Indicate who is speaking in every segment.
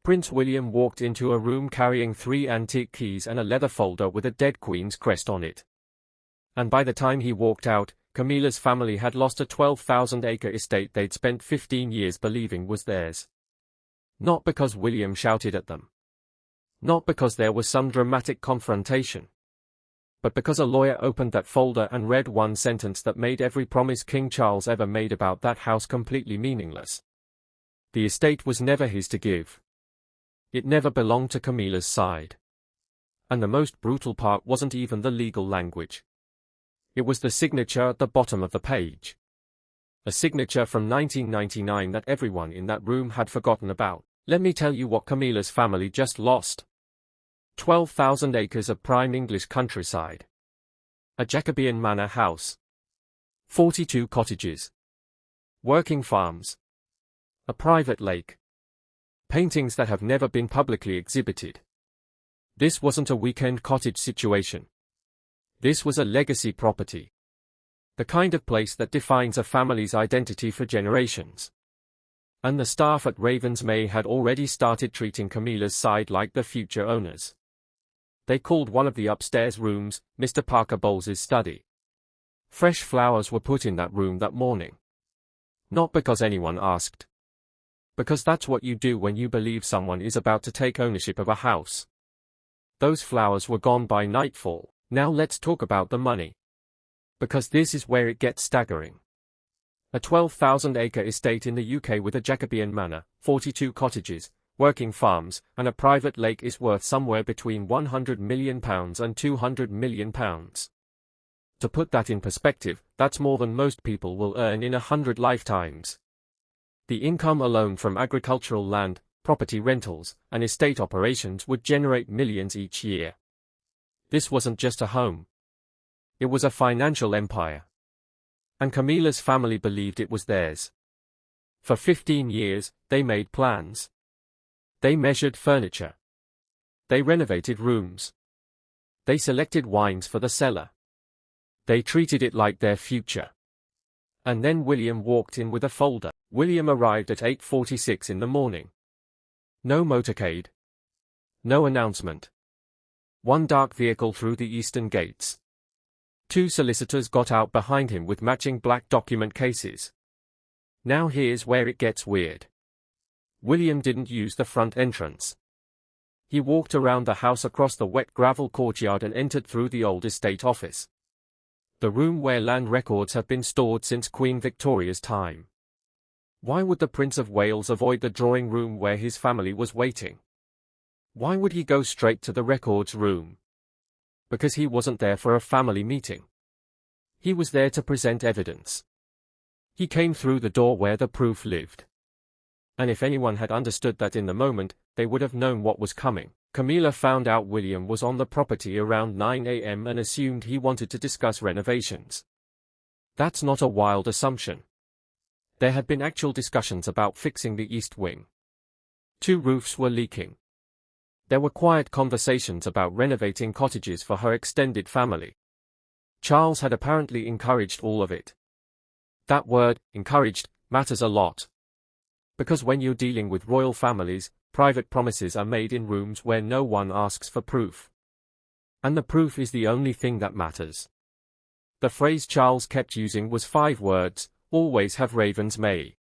Speaker 1: Prince William walked into a room carrying 3 antique keys and a leather folder with a dead queen's crest on it. And by the time he walked out, Camilla's family had lost a 12,000-acre estate they'd spent 15 years believing was theirs. Not because William shouted at them. Not because there was some dramatic confrontation. But because a lawyer opened that folder and read one sentence that made every promise King Charles ever made about that house completely meaningless. The estate was never his to give. It never belonged to Camilla's side. And the most brutal part wasn't even the legal language. It was the signature at the bottom of the page. A signature from 1999 that everyone in that room had forgotten about. Let me tell you what Camilla's family just lost. 12,000 acres of prime English countryside. A Jacobean manor house. 42 cottages. Working farms. A private lake. Paintings that have never been publicly exhibited. This wasn't a weekend cottage situation. This was a legacy property. The kind of place that defines a family's identity for generations. And the staff at Ravensmay had already started treating Camilla's side like the future owners. They called one of the upstairs rooms Mr. Parker Bowles's study. Fresh flowers were put in that room that morning. Not because anyone asked. Because that's what you do when you believe someone is about to take ownership of a house. Those flowers were gone by nightfall. Now let's talk about the money. Because this is where it gets staggering. A 12,000-acre estate in the UK with a Jacobean manor, 42 cottages, working farms, and a private lake is worth somewhere between £100 million and £200 million. To put that in perspective, that's more than most people will earn in 100 lifetimes. The income alone from agricultural land, property rentals, and estate operations would generate millions each year. This wasn't just a home. It was a financial empire. And Camilla's family believed it was theirs. For 15 years, they made plans. They measured furniture. They renovated rooms. They selected wines for the cellar. They treated it like their future. And then William walked in with a folder. William arrived at 8:46 in the morning. No motorcade. No announcement. One dark vehicle through the eastern gates. 2 solicitors got out behind him with matching black document cases. Now here's where it gets weird. William didn't use the front entrance. He walked around the house across the wet gravel courtyard and entered through the old estate office. The room where land records have been stored since Queen Victoria's time. Why would the Prince of Wales avoid the drawing room where his family was waiting? Why would he go straight to the records room? Because he wasn't there for a family meeting. He was there to present evidence. He came through the door where the proof lived. And if anyone had understood that in the moment, they would have known what was coming. Camilla found out William was on the property around 9 a.m. and assumed he wanted to discuss renovations. That's not a wild assumption. There had been actual discussions about fixing the east wing. 2 roofs were leaking. There were quiet conversations about renovating cottages for her extended family. Charles had apparently encouraged all of it. That word, encouraged, matters a lot. Because when you're dealing with royal families, private promises are made in rooms where no one asks for proof. And the proof is the only thing that matters. The phrase Charles kept using was 5 words, always have Ravensmay.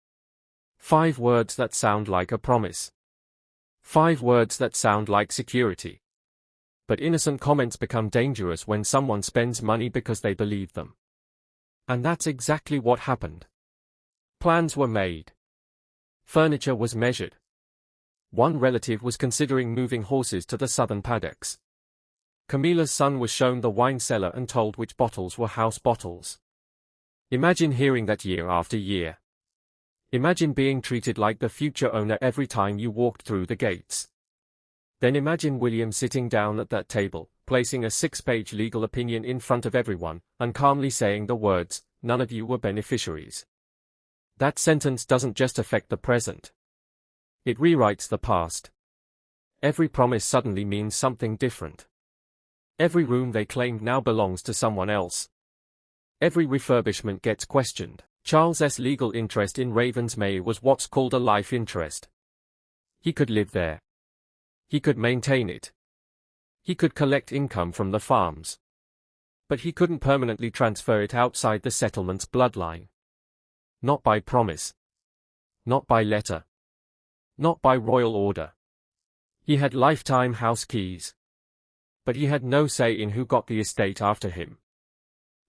Speaker 1: 5 words that sound like a promise. 5 words that sound like security. But innocent comments become dangerous when someone spends money because they believe them. And that's exactly what happened. Plans were made. Furniture was measured. One relative was considering moving horses to the southern paddocks. Camilla's son was shown the wine cellar and told which bottles were house bottles. Imagine hearing that year after year. Imagine being treated like the future owner every time you walked through the gates. Then imagine William sitting down at that table, placing a 6-page legal opinion in front of everyone, and calmly saying the words, "None of you were beneficiaries." That sentence doesn't just affect the present. It rewrites the past. Every promise suddenly means something different. Every room they claimed now belongs to someone else. Every refurbishment gets questioned. Charles's legal interest in Ravensmay was what's called a life interest. He could live there, He could maintain it. He could collect income from the farms. But he couldn't permanently transfer it outside the settlement's bloodline. Not by promise. Not by letter. Not by royal order. He had lifetime house keys. But he had no say in who got the estate after him.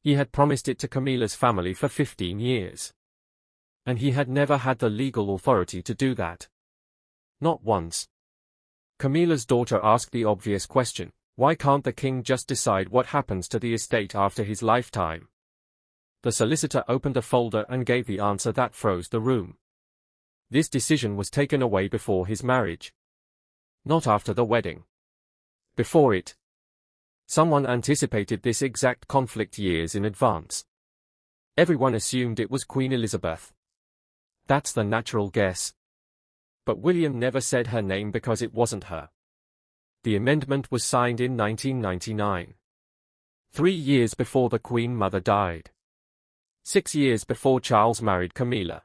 Speaker 1: He had promised it to Camilla's family for 15 years. And he had never had the legal authority to do that. Not once. Camilla's daughter asked the obvious question, why can't the king just decide what happens to the estate after his lifetime? The solicitor opened a folder and gave the answer that froze the room. This decision was taken away before his marriage. Not after the wedding. Before it. Someone anticipated this exact conflict years in advance. Everyone assumed it was Queen Elizabeth. That's the natural guess. But William never said her name because it wasn't her. The amendment was signed in 1999. 3 years before the Queen Mother died. 6 years before Charles married Camilla.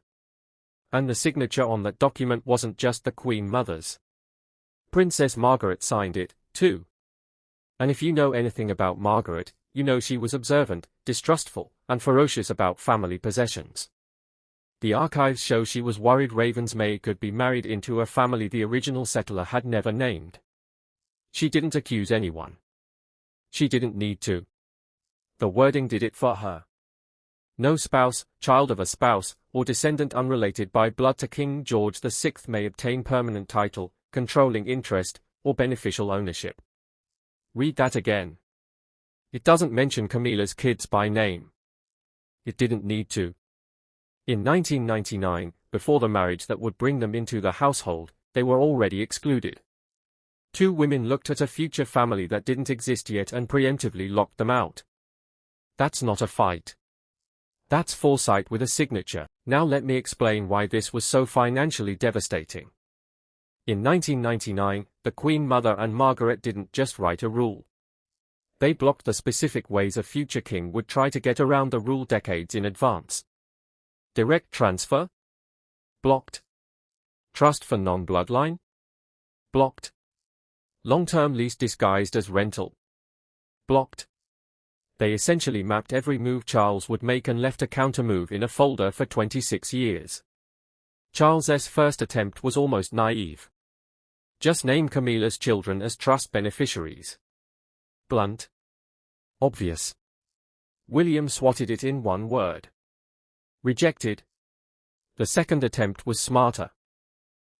Speaker 1: And the signature on that document wasn't just the Queen Mother's. Princess Margaret signed it, too. And if you know anything about Margaret, you know she was observant, distrustful, and ferocious about family possessions. The archives show she was worried Ravensmay could be married into a family the original settler had never named. She didn't accuse anyone. She didn't need to. The wording did it for her. No spouse, child of a spouse, or descendant unrelated by blood to King George VI may obtain permanent title, controlling interest, or beneficial ownership. Read that again. It doesn't mention Camilla's kids by name. It didn't need to. In 1999, before the marriage that would bring them into the household, they were already excluded. 2 women looked at a future family that didn't exist yet and preemptively locked them out. That's not a fight. That's foresight with a signature. Now let me explain why this was so financially devastating. In 1999, the Queen Mother and Margaret didn't just write a rule. They blocked the specific ways a future king would try to get around the rule decades in advance. Direct transfer? Blocked. Trust for non-bloodline? Blocked. Long-term lease disguised as rental? Blocked. They essentially mapped every move Charles would make and left a counter-move in a folder for 26 years. Charles's first attempt was almost naive. Just name Camilla's children as trust beneficiaries. Blunt. Obvious. William swatted it in one word. Rejected. The second attempt was smarter.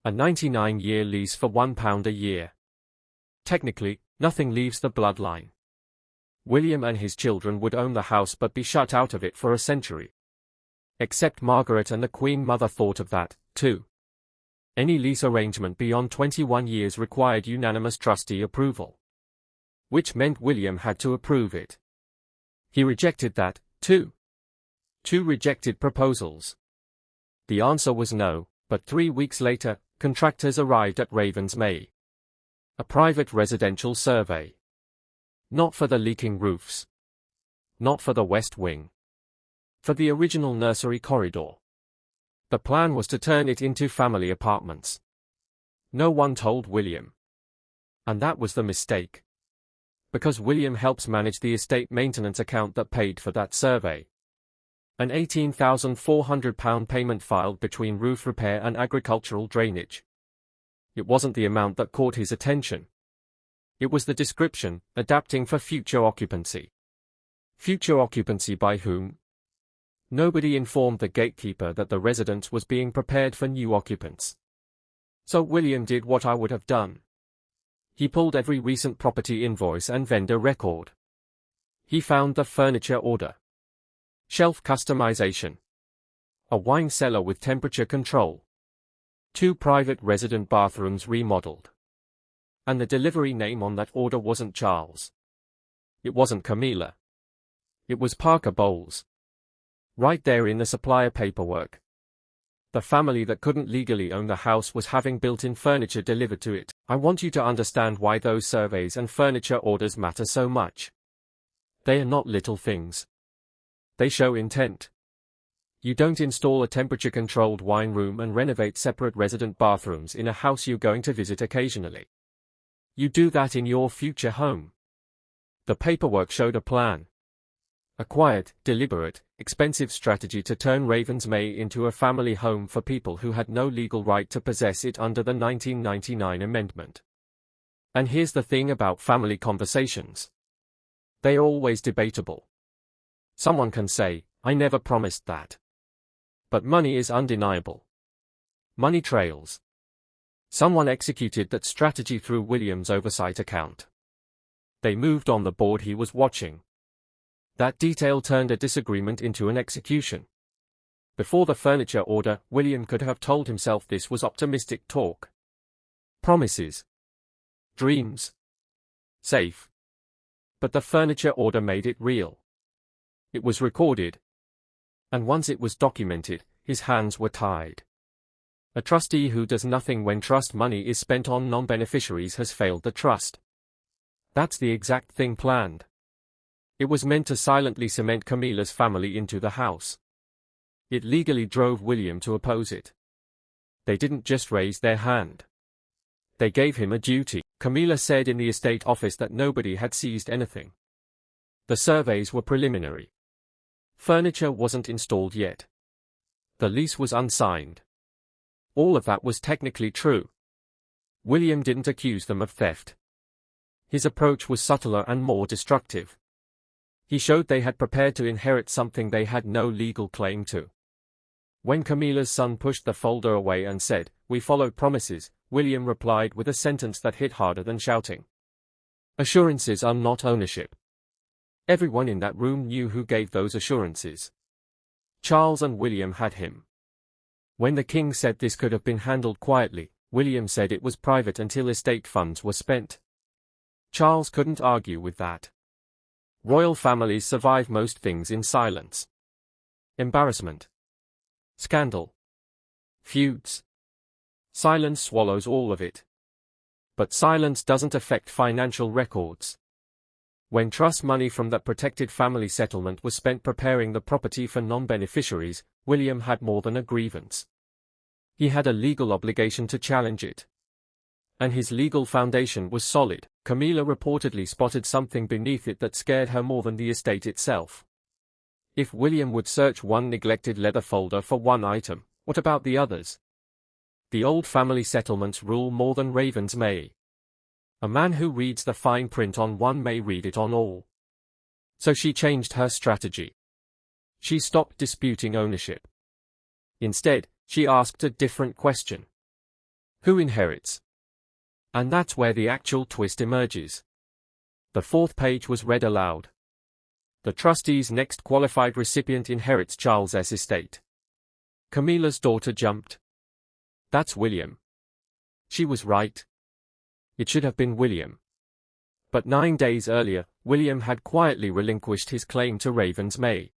Speaker 1: A 99-year lease for £1 a year. Technically, nothing leaves the bloodline. William and his children would own the house but be shut out of it for a century. Except Margaret and the Queen Mother thought of that, too. Any lease arrangement beyond 21 years required unanimous trustee approval. Which meant William had to approve it. He rejected that, too. 2 rejected proposals. The answer was no, but 3 weeks later, contractors arrived at Ravensmay. A private residential survey. Not for the leaking roofs. Not for the West Wing. For the original nursery corridor. The plan was to turn it into family apartments. No one told William. And that was the mistake. Because William helps manage the estate maintenance account that paid for that survey. An £18,400 payment filed between roof repair and agricultural drainage. It wasn't the amount that caught his attention. It was the description, adapting for future occupancy. Future occupancy by whom? Nobody informed the gatekeeper that the residence was being prepared for new occupants. So William did what I would have done. He pulled every recent property invoice and vendor record. He found the furniture order. Shelf customization. A wine cellar with temperature control. 2 private resident bathrooms remodeled. And the delivery name on that order wasn't Charles. It wasn't Camilla. It was Parker Bowles. Right there in the supplier paperwork. The family that couldn't legally own the house was having built-in furniture delivered to it. I want you to understand why those surveys and furniture orders matter so much. They are not little things. They show intent. You don't install a temperature-controlled wine room and renovate separate resident bathrooms in a house you're going to visit occasionally. You do that in your future home. The paperwork showed a plan. A quiet, deliberate, expensive strategy to turn Ravensmay into a family home for people who had no legal right to possess it under the 1999 amendment. And here's the thing about family conversations. They're always debatable. Someone can say, I never promised that. But money is undeniable. Money trails. Someone executed that strategy through William's oversight account. They moved on the board he was watching. That detail turned a disagreement into an execution. Before the furniture order, William could have told himself this was optimistic talk. Promises. Dreams. Safe. But the furniture order made it real. It was recorded. And once it was documented, his hands were tied. A trustee who does nothing when trust money is spent on non-beneficiaries has failed the trust. That's the exact thing planned. It was meant to silently cement Camilla's family into the house. It legally drove William to oppose it. They didn't just raise their hand. They gave him a duty. Camilla said in the estate office that nobody had seized anything. The surveys were preliminary. Furniture wasn't installed yet. The lease was unsigned. All of that was technically true. William didn't accuse them of theft. His approach was subtler and more destructive. He showed they had prepared to inherit something they had no legal claim to. When Camilla's son pushed the folder away and said, "We followed promises," William replied with a sentence that hit harder than shouting. Assurances are not ownership. Everyone in that room knew who gave those assurances. Charles and William had him. When the king said this could have been handled quietly, William said it was private until estate funds were spent. Charles couldn't argue with that. Royal families survive most things in silence. Embarrassment. Scandal. Feuds. Silence swallows all of it. But silence doesn't affect financial records. When trust money from that protected family settlement was spent preparing the property for non-beneficiaries, William had more than a grievance. He had a legal obligation to challenge it. And his legal foundation was solid. Camilla reportedly spotted something beneath it that scared her more than the estate itself. If William would search one neglected leather folder for one item, what about the others? The old family settlements rule more than ravens may. A man who reads the fine print on one may read it on all. So she changed her strategy. She stopped disputing ownership. Instead, she asked a different question. Who inherits? And that's where the actual twist emerges. The fourth page was read aloud. The trustee's next qualified recipient inherits Charles's estate. Camilla's daughter jumped. That's William. She was right. It should have been William. But 9 days earlier, William had quietly relinquished his claim to Ravensmay.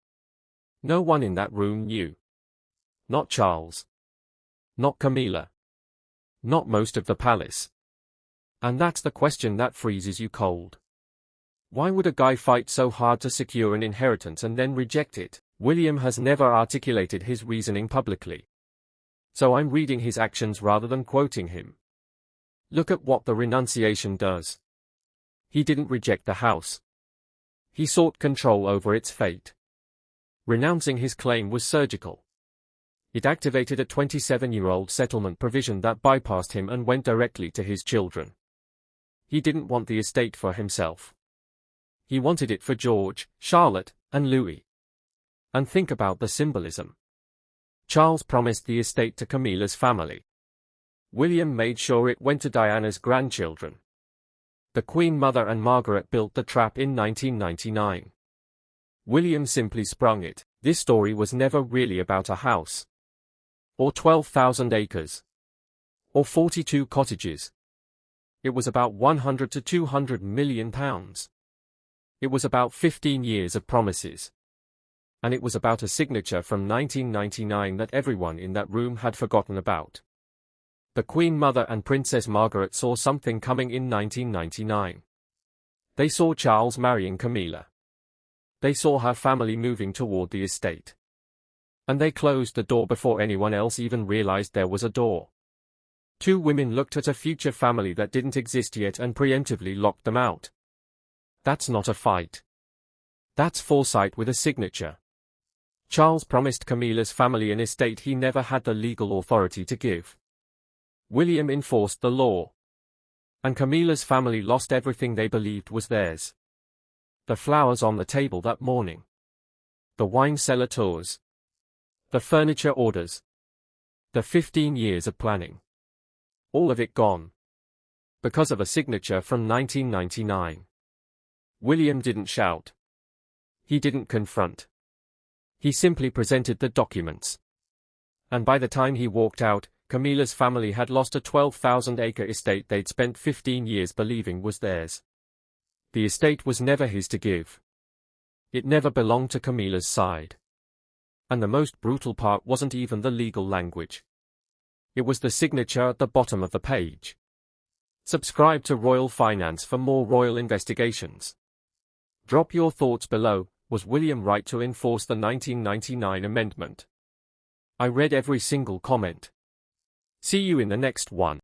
Speaker 1: No one in that room knew. Not Charles. Not Camilla. Not most of the palace. And that's the question that freezes you cold. Why would a guy fight so hard to secure an inheritance and then reject it? William has never articulated his reasoning publicly. So I'm reading his actions rather than quoting him. Look at what the renunciation does. He didn't reject the house. He sought control over its fate. Renouncing his claim was surgical. It activated a 27-year-old settlement provision that bypassed him and went directly to his children. He didn't want the estate for himself. He wanted it for George, Charlotte, and Louis. And think about the symbolism. Charles promised the estate to Camilla's family. William made sure it went to Diana's grandchildren. The Queen Mother and Margaret built the trap in 1999. William simply sprung it. This story was never really about a house. Or 12,000 acres. Or 42 cottages. It was about 100 to 200 million pounds. It was about 15 years of promises. And it was about a signature from 1999 that everyone in that room had forgotten about. The Queen Mother and Princess Margaret saw something coming in 1999. They saw Charles marrying Camilla. They saw her family moving toward the estate. And they closed the door before anyone else even realized there was a door. Two women looked at a future family that didn't exist yet and preemptively locked them out. That's not a fight. That's foresight with a signature. Charles promised Camilla's family an estate he never had the legal authority to give. William enforced the law. And Camilla's family lost everything they believed was theirs. The flowers on the table that morning. The wine cellar tours. The furniture orders. The 15 years of planning. All of it gone. Because of a signature from 1999. William didn't shout. He didn't confront. He simply presented the documents. And by the time he walked out, Camilla's family had lost a 12,000-acre estate they'd spent 15 years believing was theirs. The estate was never his to give. It never belonged to Camilla's side. And the most brutal part wasn't even the legal language. It was the signature at the bottom of the page. Subscribe to Royal Finance for more royal investigations. Drop your thoughts below. Was William right to enforce the 1999 amendment? I read every single comment. See you in the next one.